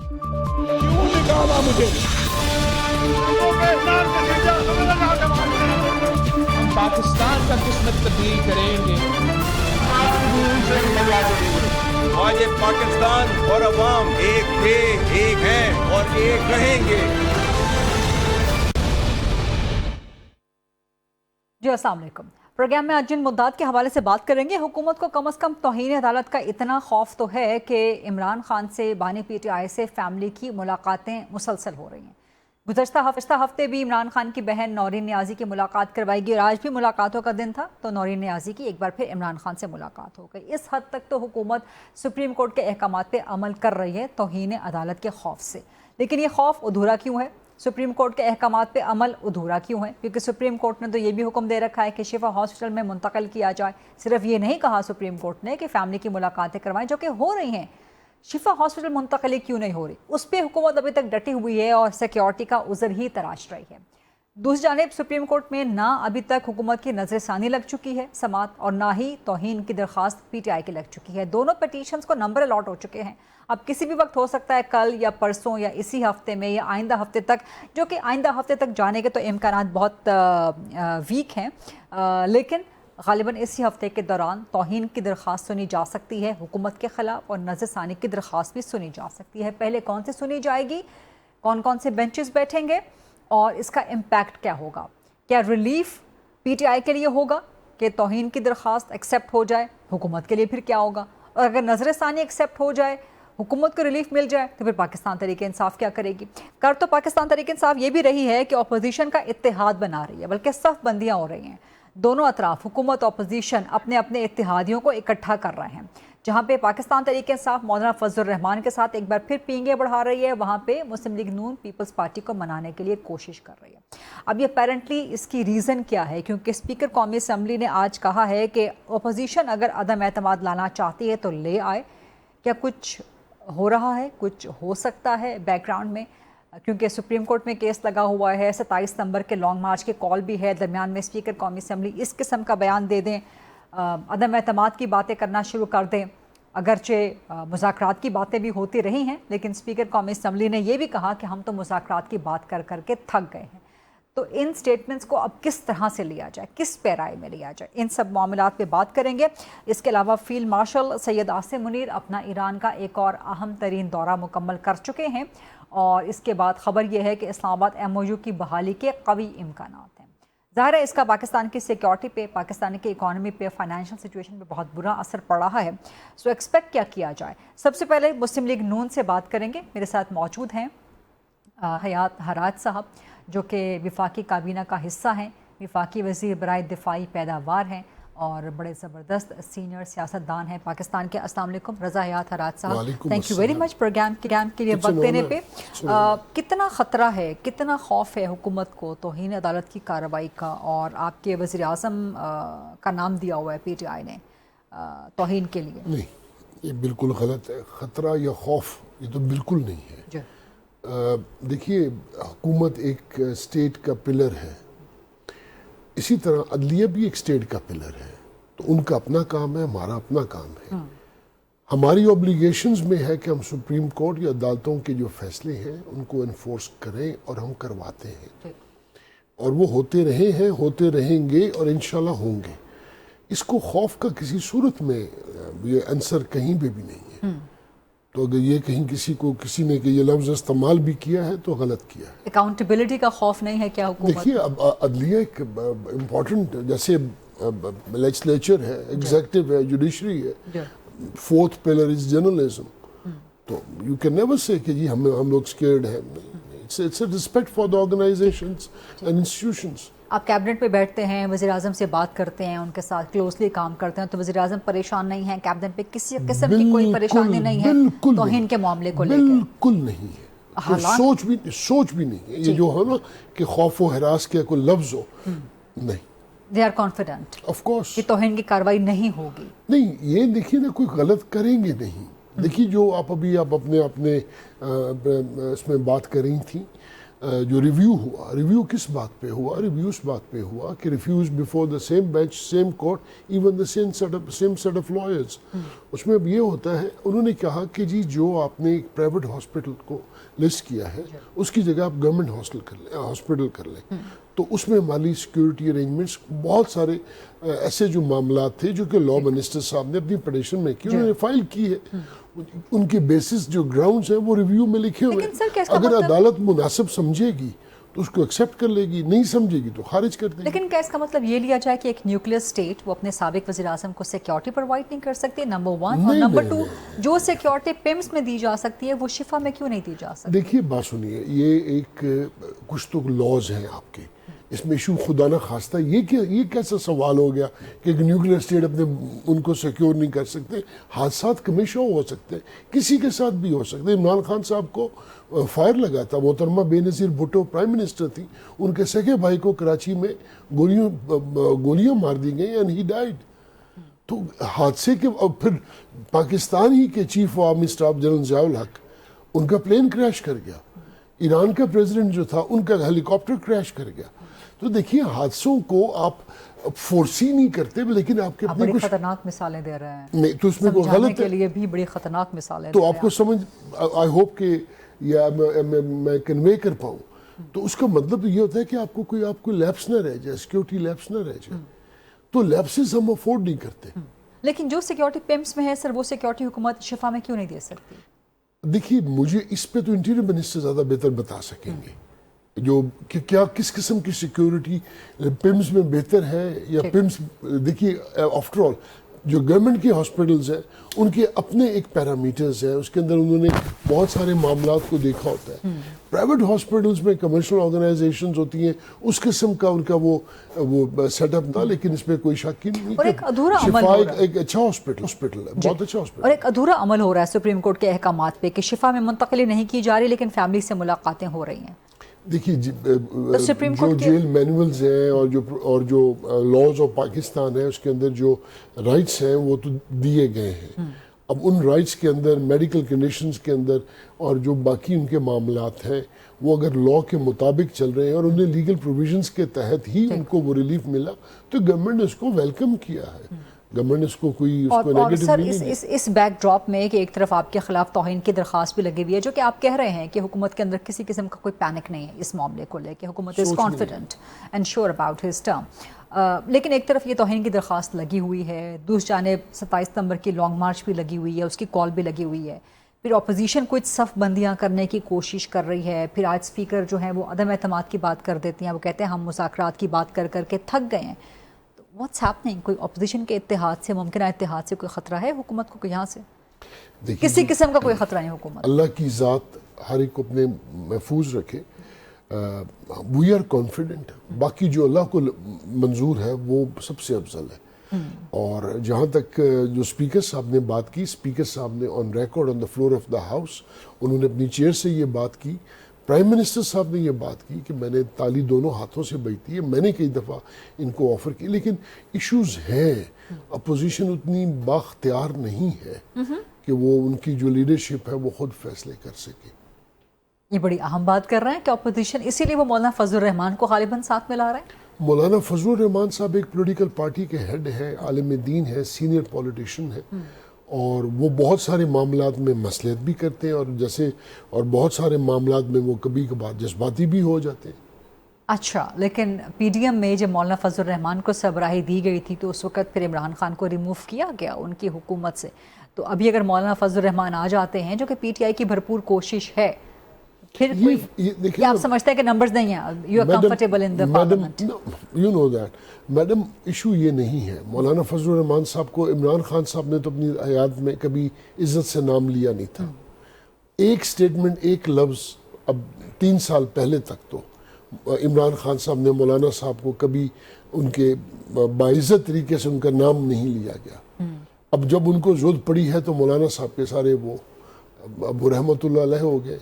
کیوں نکالا مجھے؟ ہم پاکستان کا قسمت تبدیل کریں گے. آج ایک پاکستان اور عوام ایک تھے، ایک ہیں اور ایک رہیں گے. جی السلام علیکم. پروگرام میں آج جن مدعات کے حوالے سے بات کریں گے، حکومت کو کم از کم توہین عدالت کا اتنا خوف تو ہے کہ عمران خان سے بانی پی ٹی آئی سے فیملی کی ملاقاتیں مسلسل ہو رہی ہیں. گزشتہ ہفتے بھی عمران خان کی بہن نورین نیازی کی ملاقات کروائی گئی اور آج بھی ملاقاتوں کا دن تھا تو نورین نیازی کی ایک بار پھر عمران خان سے ملاقات ہو گئی. اس حد تک تو حکومت سپریم کورٹ کے احکامات پہ عمل کر رہی ہے توہین عدالت کے خوف سے. لیکن یہ خوف ادھورا کیوں ہے؟ سپریم کورٹ کے احکامات پہ عمل ادھورا کیوں ہے؟ کیونکہ سپریم کورٹ نے تو یہ بھی حکم دے رکھا ہے کہ شفا ہاسپٹل میں منتقل کیا جائے. صرف یہ نہیں کہا سپریم کورٹ نے کہ فیملی کی ملاقاتیں کروائیں، جو کہ ہو رہی ہیں. شفا ہاسپٹل منتقلی کیوں نہیں ہو رہی، اس پہ حکومت ابھی تک ڈٹی ہوئی ہے اور سیکیورٹی کا عذر ہی تراش رہی ہے. دوسری جانب سپریم کورٹ میں نہ ابھی تک حکومت کی نظر ثانی لگ چکی ہے سماعت، اور نہ ہی توہین کی درخواست پی ٹی آئی کی لگ چکی ہے. دونوں پٹیشنز کو نمبر الاٹ ہو چکے ہیں. اب کسی بھی وقت ہو سکتا ہے، کل یا پرسوں یا اسی ہفتے میں یا آئندہ ہفتے تک، جو کہ آئندہ ہفتے تک جانے کے تو امکانات بہت ویک ہیں، لیکن غالباً اسی ہفتے کے دوران توہین کی درخواست سنی جا سکتی ہے حکومت کے خلاف، اور نظر ثانی کی درخواست بھی سنی جا سکتی ہے. پہلے کون سی سنی جائے گی، کون کون سے بینچز بیٹھیں گے اور اس کا امپیکٹ کیا ہوگا؟ کیا ریلیف پی ٹی آئی کے لیے ہوگا کہ توہین کی درخواست ایکسیپٹ ہو جائے؟ حکومت کے لیے پھر کیا ہوگا؟ اور اگر نظر ثانی ایکسیپٹ ہو جائے، حکومت کو ریلیف مل جائے، تو پھر پاکستان تحریک انصاف کیا کرے گی؟ کر تو پاکستان تحریک انصاف یہ بھی رہی ہے کہ اپوزیشن کا اتحاد بنا رہی ہے، بلکہ صف بندیاں ہو رہی ہیں. دونوں اطراف حکومت اپوزیشن اپنے اپنے اتحادیوں کو اکٹھا کر رہے ہیں. جہاں پہ پاکستان تحریک انصاف مولانا فضل الرحمان کے ساتھ ایک بار پھر پینگیں بڑھا رہی ہے، وہاں پہ مسلم لیگ نون پیپلز پارٹی کو منانے کے لیے کوشش کر رہی ہے. اب یہ اپیرنٹلی اس کی ریزن کیا ہے؟ کیونکہ اسپیکر قومی اسمبلی نے آج کہا ہے کہ اپوزیشن اگر عدم اعتماد لانا چاہتی ہے تو لے آئے. کیا کچھ ہو رہا ہے، کچھ ہو سکتا ہے بیک گراؤنڈ میں؟ کیونکہ سپریم کورٹ میں کیس لگا ہوا ہے، 27 نومبر کے لانگ مارچ کے کال بھی ہے، درمیان میں اسپیکر قومی اسمبلی اس قسم کا بیان دے دیں، عدم اعتماد کی باتیں کرنا شروع کر دیں. اگرچہ مذاکرات کی باتیں بھی ہوتی رہی ہیں، لیکن اسپیکر قومی اسمبلی نے یہ بھی کہا کہ ہم تو مذاکرات کی بات کر کر کے تھک گئے ہیں. تو ان سٹیٹمنٹس کو اب کس طرح سے لیا جائے، کس پیرائی میں لیا جائے، ان سب معاملات پہ بات کریں گے. اس کے علاوہ فیلڈ مارشل سید عاصم منیر اپنا ایران کا ایک اور اہم ترین دورہ مکمل کر چکے ہیں، اور اس کے بعد خبر یہ ہے کہ اسلام آباد ایم او یو کی بحالی کے قوی امکانات ہیں. ظاہر ہے اس کا پاکستان کی سیکیورٹی پہ، پاکستان کی اکانومی پہ، فائنینشل سچویشن پہ بہت برا اثر پڑ رہا ہے. سو ایکسپیکٹ کیا جائے؟ سب سے پہلے مسلم لیگ نون سے بات کریں گے. میرے ساتھ موجود ہیں حیات حراج صاحب، جو کہ وفاقی کابینہ کا حصہ ہیں، وفاقی وزیر برائے دفاعی پیداوار ہیں اور بڑے زبردست سینئر سیاستدان ہیں پاکستان کے. السلام علیکم رضا حیات حراج صاحب، thank you very much program کے لیے وقت دینے پہ. کتنا خطرہ ہے، کتنا خوف ہے حکومت کو توہین عدالت کی کارروائی کا، اور آپ کے وزیر اعظم کا نام دیا ہوا ہے پی ٹی آئی نے توہین کے لیے؟ نہیں، یہ بالکل غلط ہے. خطرہ یا خوف یہ تو بالکل نہیں ہے. جی دیکھیے، حکومت ایک اسٹیٹ کا پلر ہے، اسی طرح عدلیہ بھی ایک اسٹیٹ کا پلر ہے. تو ان کا اپنا کام ہے، ہمارا اپنا کام ہے. ہماری اوبلیگیشنز میں ہے کہ ہم سپریم کورٹ یا عدالتوں کے جو فیصلے ہیں ان کو انفورس کریں، اور ہم کرواتے ہیں، اور وہ ہوتے رہے ہیں، ہوتے رہیں گے، اور انشاءاللہ ہوں گے. اس کو خوف کا کسی صورت میں یہ عنصر کہیں پہ بھی نہیں ہے. تو اگر یہ کہیں کسی نے کہ یہ لفظ استعمال بھی کیا ہے تو غلط کیا ہے. اکاؤنٹیبلٹی کا خوف نہیں ہے کیا حکومت؟ دیکھیے، اب عدلیہ ایک امپورٹنٹ، جیسے لیجسلیچر ہے، ایگزیکٹو ہے، جوڈیشری ہے، فورتھ پلر از جرنلزم. تو یو کین نیور سے کہ جی ہم لوگ اسکیئرڈ ہیں. It's a respect for the organizations and institutions. آپ کیبنٹ پہ بیٹھتے ہیں، وزیر اعظم سے بات کرتے ہیں، ان کے ساتھ کلوزلی کام کرتے ہیں، تو وزیر اعظم پریشان نہیں ہیں؟ کیبنٹ پہ کسی قسم کی کوئی پریشانی نہیں ہے توہین کے معاملے کو لے کے؟ بالکل نہیں ہے. سوچ بھی نہیں ہے. یہ جو ہے نا کہ خوف و ہراس کے کوئی لفظ ہو، نہیں. They are confident of course کہ توہین کی کارروائی نہیں ہوگی. نہیں، یہ دیکھیے نا، کوئی غلط کریں گے نہیں. دیکھیے جو آپ اپنے اس میں بات کر رہی تھیں، جو ریویو ہوا، ریویو کس بات پہ ہوا؟ ریویو اس بات پہ ہوا کہ refuse before the same bench same court even the same set of lawyers. اس میں اب یہ ہوتا ہے، انہوں نے کہا کہ جی جو آپ نے ایک پرائیویٹ ہاسپٹل کو لسٹ کیا ہے اس کی جگہ آپ گورنمنٹ ہاسپٹل کر لیں. تو اس میں مالی سیکیورٹی ارینجمنٹس بہت سارے ایسے جو معاملات تھے جو کہ لا منسٹر صاحب نے اپنی پٹیشن میں کی، انہوں نے فائل کی ہے. ان کے بیسس جو گراؤنڈز ہیں وہ ریویو میں لکھے ہوئے ہیں. اگر عدالت مناسب سمجھے گی تو اس کو ایکسیپٹ کر لے گی، نہیں سمجھے گی تو خارج کر دے گی. لیکن کیا اس کا مطلب یہ لیا جائے کہ ایک نیوکلیئر اسٹیٹ وہ اپنے سابق وزیر اعظم کو سیکیورٹی پرووائڈ نہیں کر سکتی، نمبر 1، اور نمبر 2 جو سیکیورٹی پیمز میں دی جا سکتی ہے وہ شفا میں کیوں نہیں دی جا سکتی؟ دیکھیے بات سنیے، یہ ایک کچھ تو لاز ہیں آپ کے، اس میں ایشو خدا نہ خواستہ یہ کیسا سوال ہو گیا کہ ایک نیوکلیئر اسٹیٹ اپنے ان کو سیکیور نہیں کر سکتے؟ حادثات ہمیشہ ہو سکتے ہیں، کسی کے ساتھ بھی ہو سکتے ہیں. عمران خان صاحب کو فائر لگا تھا، محترمہ بے نظیر بھٹو پرائم منسٹر تھی، ان کے سگے بھائی کو کراچی میں گولیاں مار دی گئیں اینڈ ہی ڈائیڈ. تو حادثے کے پھر پاکستان ہی کے chief of army staff general Zia الحق، ان کا پلین کریش کر گیا. ایران کا پریزیڈنٹ جو تھا ان کا ہیلی کاپٹر کریش کر گیا. تو دیکھیے حادثوں کو آپ فورسی نہیں کرتے، لیکن آپ کے اپنے بڑی کچھ خطرناک مثالیں دے رہے ہیں، نہیں تو اس میں کوئی سمجھانے غلط کے ہے. لیے بھی بڑی خطرناک مثالیں تو آپ کو سمجھ آئی ہوپ کہ یا میں کنوے کر پاؤں. تو اس کا مطلب یہ ہوتا ہے کہ آپ کو لیپس نہ رہ جائے، سیکیورٹی لیپس نہ رہ جائے. تو لیپسز ہم افورڈ نہیں کرتے. لیکن جو سیکیورٹی پیمز میں ہے سر، وہ سیکیورٹی حکومت شفا میں کیوں نہیں دے سکتی؟ دیکھیے مجھے اس پہ تو انٹیریئر منسٹر زیادہ بہتر بتا سکیں گے جو کہ کیا کس قسم کی سیکیورٹی پیمز میں بہتر ہے یا پیمز. دیکھیے آفٹر آل جو گورنمنٹ کے ہاسپٹلز ہیں ان کے اپنے ایک پیرامیٹرز ہیں، اس کے اندر انہوں نے بہت سارے معاملات کو دیکھا ہوتا ہے. پرائیویٹ ہاسپٹلز میں کمرشل آرگنائزیشنز ہوتی ہیں، اس قسم کا ان کا وہ سیٹ اپ تھا، لیکن اس میں کوئی شک ہی نہیں. اور ایک ادھورا عمل ہو رہا ہے، ایک اچھا ہاسپٹل ہے، بہت اچھا ہاسپٹل. اور ایک ادھورا عمل ہو رہا ہے سپریم کورٹ کے احکامات پہ کہ شفا میں منتقلی نہیں کی جا رہی لیکن فیملی سے ملاقاتیں ہو رہی ہیں. دیکھیے جو جیل مینولز ہیں اور جو لاز آف پاکستان ہے اس کے اندر جو رائٹس ہیں وہ تو دیے گئے ہیں. اب ان رائٹس کے اندر میڈیکل کنڈیشنز کے اندر اور جو باقی ان کے معاملات ہیں وہ اگر لا کے مطابق چل رہے ہیں اور انہیں لیگل پروویژنز کے تحت ہی ان کو وہ ریلیف ملا تو گورنمنٹ نے اس کو ویلکم کیا ہے. گورنمنٹ نے اس کو کوئی نیگیٹو نہیں ہے. اس بیک ڈراپ میں کہ ایک طرف آپ کے خلاف توہین کی درخواست بھی لگی ہوئی ہے، جو کہ آپ کہہ رہے ہیں کہ حکومت کے اندر کسی قسم کا کوئی پینک نہیں ہے اس معاملے کو لے کے، حکومت is confident and sure about his term. لیکن ایک طرف یہ توہین کی درخواست لگی ہوئی ہے، دوسری جانب 27 ستمبر کی لانگ مارچ بھی لگی ہوئی ہے، اس کی کال بھی لگی ہوئی ہے. پھر اپوزیشن کچھ صف بندیاں کرنے کی کوشش کر رہی ہے. پھر آج اسپیکر جو ہیں وہ عدم اعتماد کی بات کر دیتی ہیں، وہ کہتے ہیں ہم مذاکرات کی بات کر کر کے تھک گئے ہیں. What's happening? کوئی اپوزیشن کے اتحاد سے، ممکنہ اتحاد سے کوئی خطرہ ہے حکومت کو؟ یہاں سے کسی قسم کا کوئی خطرہ نہیں حکومت؟ اللہ کی ذات ہر ایک کو اپنے محفوظ رکھے. We are confident. باقی جو اللہ کو منظور ہے وہ سب سے افضل ہے. اور جہاں تک جو اسپیکر صاحب نے بات کی، اسپیکر صاحب نے on record on the floor of the house انہوں نے اپنی چیئر سے یہ بات کی. پرائم منسٹر صاحب نے یہ بات کی کہ میں نے تالی دونوں ہاتھوں سے بجتی ہے، میں نے کئی دفعہ ان کو آفر کی، لیکن ایشوز ہیں. اپوزیشن اتنی باختیار نہیں ہے کہ وہ ان کی جو لیڈرشپ ہے وہ خود فیصلے کر سکے. یہ بڑی اہم بات کر رہے ہیں کہ اپوزیشن، اسی لیے وہ مولانا فضل الرحمان کو غالباً ساتھ ملا رہے ہیں. مولانا فضل الرحمان صاحب ایک پولیٹیکل پارٹی کے ہیڈ ہیں، عالم دین ہیں، سینئر پولیٹیشین ہیں، اور وہ بہت سارے معاملات میں مصلحت بھی کرتے ہیں اور بہت سارے معاملات میں وہ کبھی کبھار جذباتی بھی ہو جاتے ہیں. اچھا، لیکن پی ڈی ایم میں جب مولانا فضل الرحمان کو سربراہی دی گئی تھی تو اس وقت پھر عمران خان کو ریموو کیا گیا ان کی حکومت سے. تو ابھی اگر مولانا فضل الرحمان آ جاتے ہیں جو کہ پی ٹی آئی کی بھرپور کوشش ہے، پھر کیا آپ سمجھتے ہیں کہ نمبرز نہیں ہیں؟ You are comfortable in the parliament? You know that madam, issue یہ نہیں ہے. مولانا فضل الرحمان صاحب کو عمران خان صاحب نے تو اپنی حیات میں کبھی عزت سے نام لیا نہیں تھا. ایک سٹیٹمنٹ، ایک لفظ، اب 3 سال پہلے تک تو عمران خان صاحب نے مولانا صاحب کو کبھی ان کے باعزت طریقے سے ان کا نام نہیں لیا گیا. اب جب ان کو ضرورت پڑی ہے تو مولانا صاحب کے سارے وہ ابو رحمۃ اللہ علیہ ہو گئے.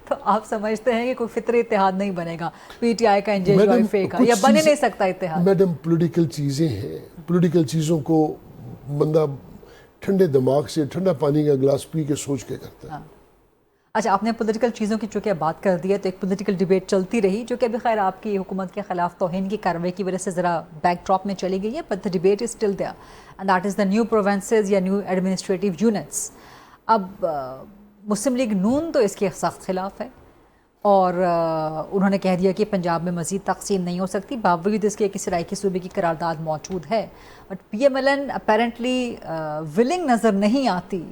تو آپ سمجھتے ہیں کہ کوئی فطری اتحاد نہیں بنے گا پی ٹی آئی کا انجوائے کا، یا بنے نہیں سکتا اتحاد؟ میڈم پولیٹیکل چیزیں ہیں، پولیٹیکل چیزوں کو بندہ ٹھنڈے دماغ سے ٹھنڈا پانی کا گلاس پی کے سوچ کے کرتا ہے. اچھا آپ نے پولیٹیکل چیزوں کی چونکہ بات کر دی ہے تو ایک پولیٹیکل ڈیبیٹ چلتی رہی جو کہ ابھی خیر آپ کی حکومت کے خلاف توہین کی کارروائی کی وجہ سے ذرا بیک ڈراپ میں چلی گئی ہے but the debate is still there and that is the new provinces یا نیو ایڈمنسٹریٹو یونٹس. اب مسلم لیگ نون تو اس کے سخت خلاف ہے اور انہوں نے کہہ دیا کہ پنجاب میں مزید تقسیم نہیں ہو سکتی باوجود اس کے کہ سرائیکی صوبے کی قرارداد موجود ہے but P M L N apparently willing نظر نہیں آتی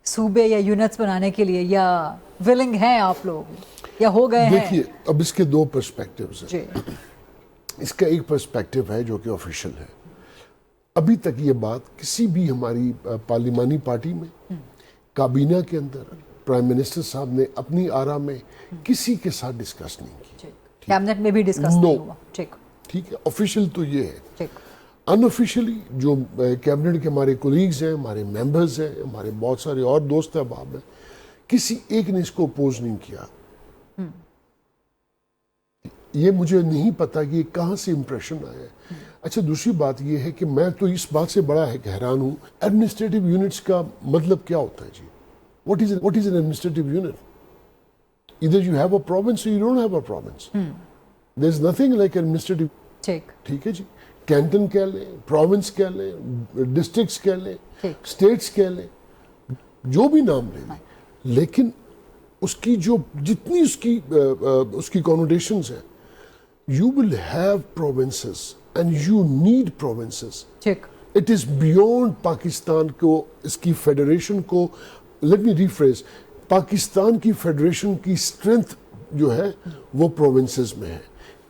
صوبے یا یونٹس بنانے کے لیے, یا ولنگ ہیں آپ لوگ یا ہو گئے ہیں؟ دیکھیے اب اس کے دو پرسپیکٹیوز ہیں. جی اس کا ایک پرسپیکٹیو ہے جو کہ آفیشیل ہے. ابھی تک یہ بات کسی بھی ہماری پارلیمانی پارٹی میں کابینہ کے اندر پرائم منسٹر صاحب نے اپنی آرا میں کسی کے ساتھ ڈسکس نہیں کی. کیبنٹ میں بھی ڈسکس نہیں ہوا. ٹھیک ہے, آفیشیل تو یہ ہے. ٹھیک. ان آفیشلی جو کیبنٹ کے ہمارے کولیگز ہیں, ہمارے ممبرز ہیں, ہمارے بہت سارے اور دوست احباب ہیں, کسی ایک نے اس کو اپوز نہیں کیا. یہ مجھے نہیں پتا کہ یہ کہاں سے امپریشن آیا ہے. اچھا دوسری بات یہ ہے کہ میں تو اس بات سے بڑا حیران ہوں, ایڈمنسٹریٹو یونٹس کا مطلب کیا ہوتا ہے جی؟ What is an administrative unit? Either you have a province or you don't have a province. There's nothing like administrative. ٹھیک ہے جی, کینٹن کہہ لیں, پروونس کہہ لیں, ڈسٹرکٹس کہہ لیں, اسٹیٹس کہہ لیں, جو بھی نام لے لیں, لیکن اس کی جو جتنی اس کی connotations ہیں, you will have provinces and you need provinces. It is beyond Pakistan کو, اس کی فیڈریشن کو. Let me rephrase, پاکستان کی فیڈریشن کی اسٹرینتھ جو ہے وہ پروونسز میں ہے.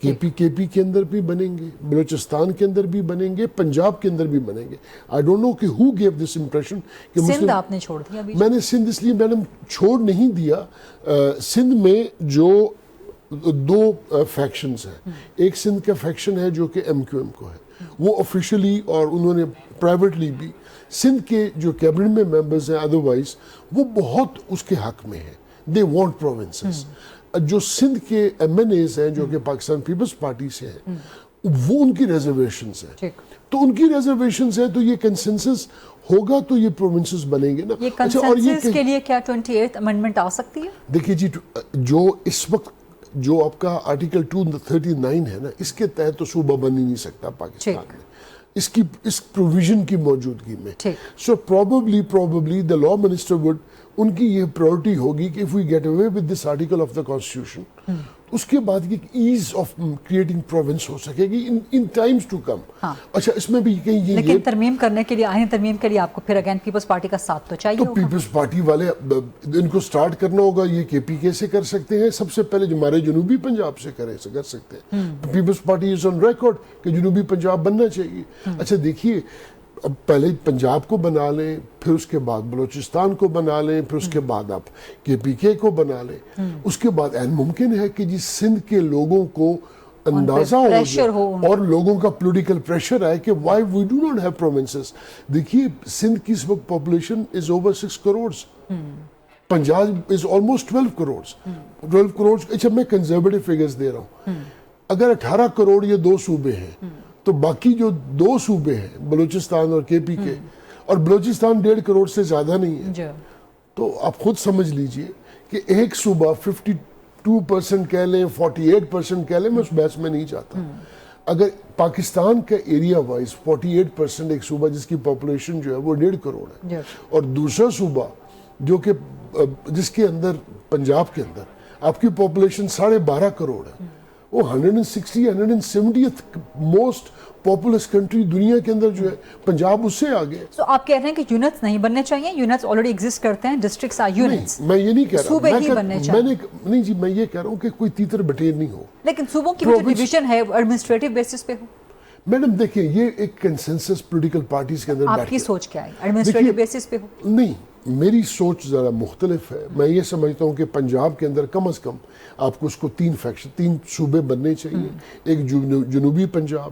کے پی کے اندر بھی بنیں گے, بلوچستان کے اندر بھی بنیں گے, پنجاب کے اندر بھی بنیں گے. I don't know کہ who gave this impression کہ سندھ آپ نے چھوڑ دیا. میں نے سندھ اس لیے میڈم چھوڑ نہیں دیا. سندھ میں جو دو فیکشنز ہیں, ایک سندھ کا فیکشن ہے جو کہ ایم کیو ایم کو ہے, وہ آفیشلی اور انہوں نے پرائیویٹلی بھی. سندھ کے جو کیبنٹ میں ممبرز ہیں ادروائز وہ بہت اس کے حق میں ہیں. They want provinces. جو سندھ کے ایم این ایز ہیں جو کہ پاکستان پیپلز پارٹی سے ہیں, وہ ان کی ریزرویشنز ہیں. تو ان کی ریزرویشنز ہیں تو یہ کنسنسس ہوگا تو یہ پروونسز بنیں گے نا. یہ کنسنسس کے لیے کیا 28th امینڈمنٹ آ سکتی ہے؟ دیکھیے جی, جو اس وقت جو آپ کا آرٹیکل 239 ہے نا, اس کے تحت تو صوبہ بن ہی نہیں سکتا پاکستان میں اس پروویژن کی موجودگی میں. So probably the law minister would, ان کی یہ پرائورٹی ہوگی کہ if we get away with this article of the constitution, اس کے بعد یہ ایز آف کریٹنگ پروونس ہو سکے گی ان ٹائمز ٹو کم. اچھا اس میں بھی کہیں یہ لیکن ترمیم کرنے کے لیے, آئین ترمیم کے لیے آپ کو پھر اگین پیپلز پارٹی کا ساتھ تو چاہیے. تو پیپلز پارٹی والے ان کو سٹارٹ کرنا ہوگا. یہ کے پی کے سے کر سکتے ہیں, سب سے پہلے جو ہمارے جنوبی پنجاب سے کر سکتے ہیں. Peoples Party is on record کہ جنوبی پنجاب بننا چاہیے. اچھا دیکھیے, اب پہلے پنجاب کو بنا لیں, پھر اس کے بعد بلوچستان کو بنا لیں, پھر اس کے بعد آپ کے پی کے کو بنا لیں. اس کے بعد این ممکن ہے کہ جی سندھ کے لوگوں کو اندازہ ہو اور لوگوں کا پولیٹیکل پریشر آئے کہ why we do not have provinces. دیکھیے سندھ کی اس وقت population is over 6 crore, Punjab is almost 12 crore. اچھا میں کنزرویٹو فگرز دے رہا ہوں. اگر 18 کروڑ یہ دو صوبے ہیں تو باقی جو دو صوبے ہیں بلوچستان اور کے پی کے, اور بلوچستان 1.5 کروڑ سے زیادہ نہیں ہے, تو آپ خود سمجھ لیجئے کہ ایک صوبہ 52% کہہ لیں 48% کہہ لیں, میں اس بحث میں نہیں جاتا. اگر پاکستان کا ایریا وائز 48% ایک صوبہ جس کی پاپولیشن جو ہے وہ 1.5 کروڑ ہے, اور دوسرا صوبہ جو کہ جس کے اندر پنجاب کے اندر آپ کی پاپولیشن 12.5 کروڑ ہے, وہ 170th موسٹ پاپولس کنٹری دنیا کے اندر جو ہے, پنجاب اس سے آگے. تو آپ کہہ رہے ہیں کہ یونٹس نہیں بننے چاہیے, یونٹس آلریڈی ایگزسٹ کرتے ہیں, ڈسٹرکٹس آر یونٹس. میں یہ نہیں کہہ رہا, صوبے ہی بننے چاہیے. نہیں جی, میں یہ کہہ رہا ہوں کہ کوئی تیتر بٹیر نہیں ہو, لیکن صوبوں کی بھی ڈویژن ہے ایڈمنسٹریٹو بیسس پہ ہو. میڈم دیکھیں, یہ ایک کنسنسس پولیٹیکل پارٹیز کے اندر آپ کی سوچ کیا ہے, ایڈمنسٹریٹو بیسس پہ ہو؟ نہیں, میری سوچ ذرا مختلف ہے. میں یہ سمجھتا ہوں کہ پنجاب کے اندر کم از کم آپ کو اس کو 3 صوبے بننے چاہیے. ایک جنوبی Punjab,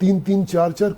3-3, 4-4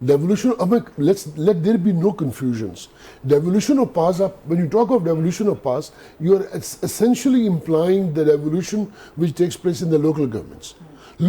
Devolution, let there be no confusions. Devolution of powers, when you talk of devolution of powers, you are essentially implying the devolution which takes place in the local governments.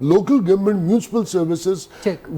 Local government, municipal services,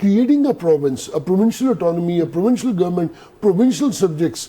Creating a province, a provincial autonomy, a provincial government, provincial subjects,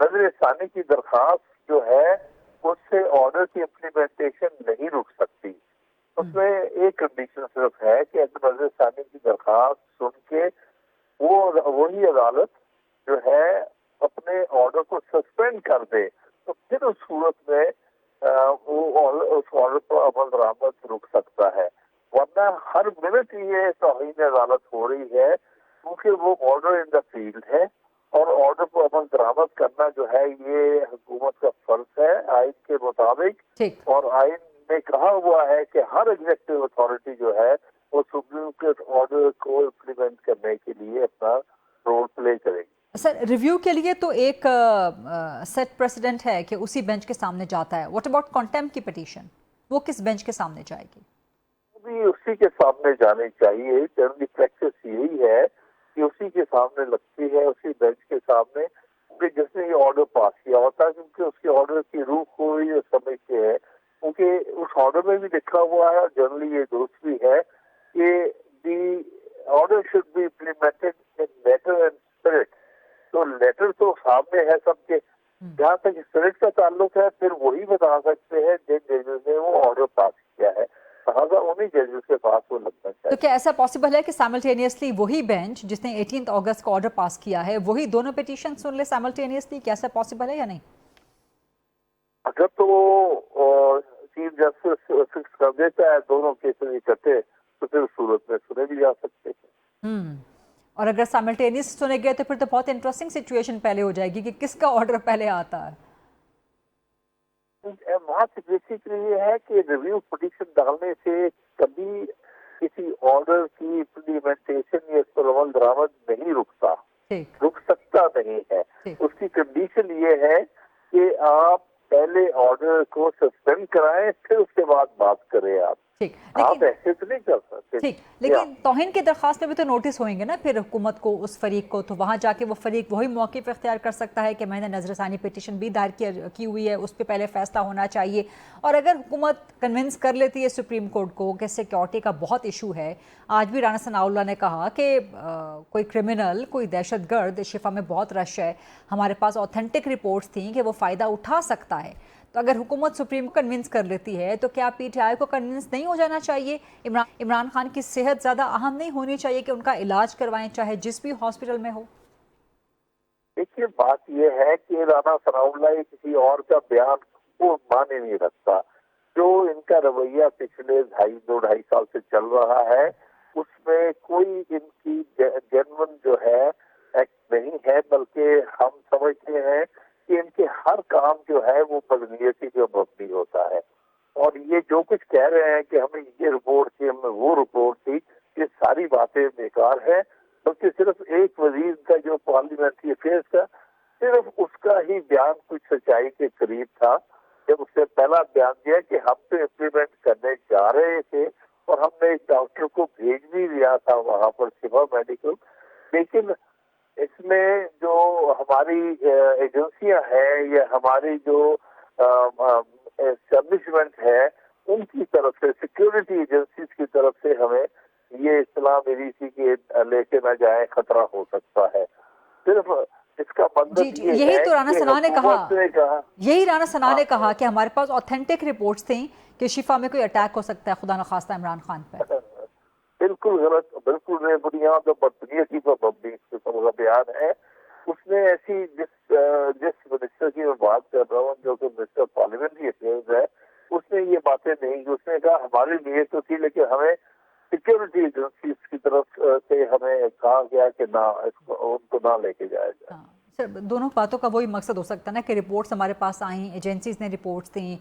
نظر ثانی کی درخواست جو ہے اس سے order کی implementation نہیں رک سکتی. اس میں ایک کنڈیشن صرف ہے کہ اگر نظر ثانی کی درخواست سن کے وہی عدالت جو ہے اپنے آرڈر کو سسپینڈ کر دے تو پھر اس صورت میں اس آرڈر پر عمل درآمد رک سکتا ہے. ورنہ ہر منٹ یہ توہین عدالت ہو رہی ہے کیونکہ وہ آرڈر ان دا فیلڈ ہے اور آرڈر پر عمل درآمد کرنا جو ہے یہ حکومت کا فرض ہے آئین کے مطابق. اور آئین میں کہا ہوا ہے کہ ہر ایگزیکٹو اتھارٹی جو ہے وہ سپریم کورٹ آرڈر کو امپلیمنٹ کرنے کے لیے اپنا رول پلے کرے گی. سر ریویو کے لیے تو ایک سیٹ پریسیڈنٹ ہے کہ اسی بینچ کے سامنے جاتا ہے. واٹ اباؤٹ کنٹیمپٹ کی پٹیشن, وہ کس بینچ کے سامنے جائے گی؟ بھی اسی کے سامنے جانی چاہیے. جنرلی پریکٹس یہی ہے کہ اسی کے سامنے لگتی ہے, اسی بینچ کے سامنے, کیونکہ جس نے یہ آرڈر پاس کیا ہوتا ہے کیونکہ اس کے آرڈر کی روح کو یہ سمجھتے ہیں کیونکہ اس آرڈر میں بھی لکھا ہوا ہے اور جنرلی یہ درست بھی ہے کہ the order should be implemented in letter and spirit. تو لیٹر تو سامنے ہے سب کے, جہاں تک اسپرٹ کا تعلق ہے پھر وہی بتا سکتے ہیں جن ججز نے وہ آرڈر پاس کیا ہے, لہٰذا انہیں ججز کے پاس وہ لگنا چاہیے. تو کیا ایسا پاسبل ہے کہ سائملٹینیسلی وہی بینچ جس نے 18 اگست کو آرڈر پاس کیا ہے وہی دونوں پٹیشن سن لے سائملٹینیسلی؟ کیا ایسا پاسبل ہے یا نہیں؟ اگر تو چیف جسٹس فکس کر دیتا ہے دونوں کیسز اکٹھے تو پھر صورت میں سنے بھی جا سکتے ہیں. اور اگر سائملٹینیس سنے گئے تو پھر تو بہت انٹرسٹنگ سچویشن پہلے ہو جائے گی کہ کس کا آرڈر پہلے آتا ہے. بات بیسیکلی یہ ہے کہ ریویو پٹیشن ڈالنے سے کبھی کسی آرڈر کی امپلیمنٹیشن یا اس پر عمل درآمد نہیں رکتا, رک سکتا نہیں ہے. اس کی کنڈیشن یہ ہے کہ آپ پہلے آرڈر کو سسپینڈ کرائیں پھر اس کے بعد بات کریں. آپ ایسے تو نہیں کر سکتے. ٹھیک, لیکن توہین کی درخواست میں بھی تو نوٹس ہوئیں گے نا پھر حکومت کو, اس فریق کو, تو وہاں جا کے وہ فریق وہی موقف اختیار کر سکتا ہے کہ میں نے نظر ثانی پٹیشن بھی دائر کی ہوئی ہے, اس پہ پہلے فیصلہ ہونا چاہیے. اور اگر حکومت کنونس کر لیتی ہے سپریم کورٹ کو کہ سیکیورٹی کا بہت ایشو ہے, آج بھی رانا ثناء اللہ نے کہا کہ کوئی کرمنل, کوئی دہشت گرد شفا میں بہت رش ہے, ہمارے پاس اوتھینٹک رپورٹس تھیں کہ وہ فائدہ اٹھا سکتا ہے. تو اگر حکومت سپریم کو کنونس کر لیتی ہے تو کیا پی ٹی آئی کو کنونس نہیں ہو جانا چاہیے؟ عمران خان کی صحت زیادہ اہم نہیں ہونی چاہیے کہ ان کا علاج کروائیں چاہے جس بھی ہاسپٹل میں ہو؟ دیکھیے بات یہ ہے کہ رانا ثناء اللہ کسی اور کا بیان کو مانے نہیں رکھتا. جو ان کا رویہ پچھلے 2.5 سال سے چل رہا ہے اس میں کوئی ان کی جنون جو ہے ایکٹ نہیں ہے, بلکہ ہم سمجھتے ہیں کہ ان کے ہر کام جو ہے وہ بدنیتی پہ مبنی ہوتا ہے. اور یہ جو کچھ کہہ رہے ہیں کہ ہمیں یہ رپورٹ تھی, ہمیں وہ رپورٹ تھی, یہ ساری باتیں بیکار ہیں. بلکہ صرف ایک وزیر کا جو پارلیمنٹری افیئرز کا صرف اس کا ہی بیان کچھ سچائی کے قریب تھا جب اس نے پہلا بیان دیا کہ ہم تو امپلیمنٹ کرنے جا رہے تھے اور ہم نے ایک ڈاکٹر کو بھیج بھی دیا تھا وہاں پر شفا میڈیکل. لیکن اس میں جو ہماری ایجنسیاں ہیں یا ہماری جو اسٹیبلشمنٹ ہے ان کی طرف سے, سیکیورٹی ایجنسیز کی طرف سے ہمیں یہ اطلاع ملی تھی کہ لے کے نہ جائیں, خطرہ ہو سکتا ہے. صرف اس کا مطلب یہی تو رانا ثناء نے کہا, یہی رانا ثناء نے کہا کہ ہمارے پاس اوتھینٹک رپورٹس تھیں کہ شفا میں کوئی اٹیک ہو سکتا ہے خدا نخواستہ عمران خان پہ. بالکل غلط, بالکل بنیاد بدنیتی پر مبنی قسم کا بیان ہے. اس نے ایسی جس منسٹر کی میں بات کر رہا ہوں جو کہ منسٹر پارلیمنٹری افیئرز ہے, اس نے یہ باتیں نہیں کی. اس نے کہا ہماری نیت تو تھی لیکن ہمیں سیکیورٹی ایجنسیز کی طرف سے ہمیں کہا گیا کہ نہ ان کو نہ لے کے جایا جائے. سر دونوں باتوں کا وہی مقصد ہو سکتا ہے نا کہ رپورٹس ہمارے پاس آئیں, ایجنسیز نے رپورٹس دیں,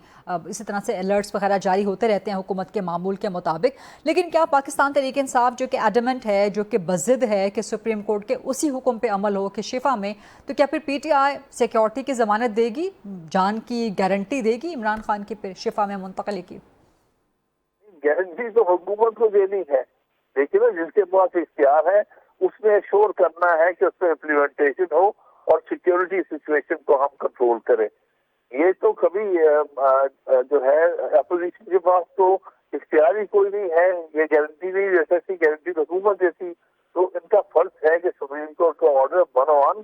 اسی طرح سے الرٹس وغیرہ جاری ہوتے رہتے ہیں حکومت کے معمول کے مطابق. لیکن کیا پاکستان تحریک انصاف جو کہ ایڈمنٹ ہے, جو کہ بضد ہے کہ سپریم کورٹ کے اسی حکم پہ عمل ہو کہ شفا میں, تو کیا پھر پی ٹی آئی سیکیورٹی کی ضمانت دے گی, جان کی گارنٹی دے گی عمران خان کی شفا میں منتقلی کی؟ گارنٹی تو حکومت کو دینی ہے, لیکن جس کے پاس اختیار ہے اس میں ایشور کرنا ہے کہ اس میں امپلیمنٹیشن ہو اور سیکیورٹی سچویشن کو ہم کنٹرول کریں. یہ تو کبھی جو ہے اپوزیشن کے پاس تو اختیار ہی کوئی نہیں ہے, یہ گارنٹی نہیں دے سکتی, گارنٹی تو حکومت دیتی. تو ان کا فرض ہے کہ سپریم کورٹ کا آرڈر 1 on 1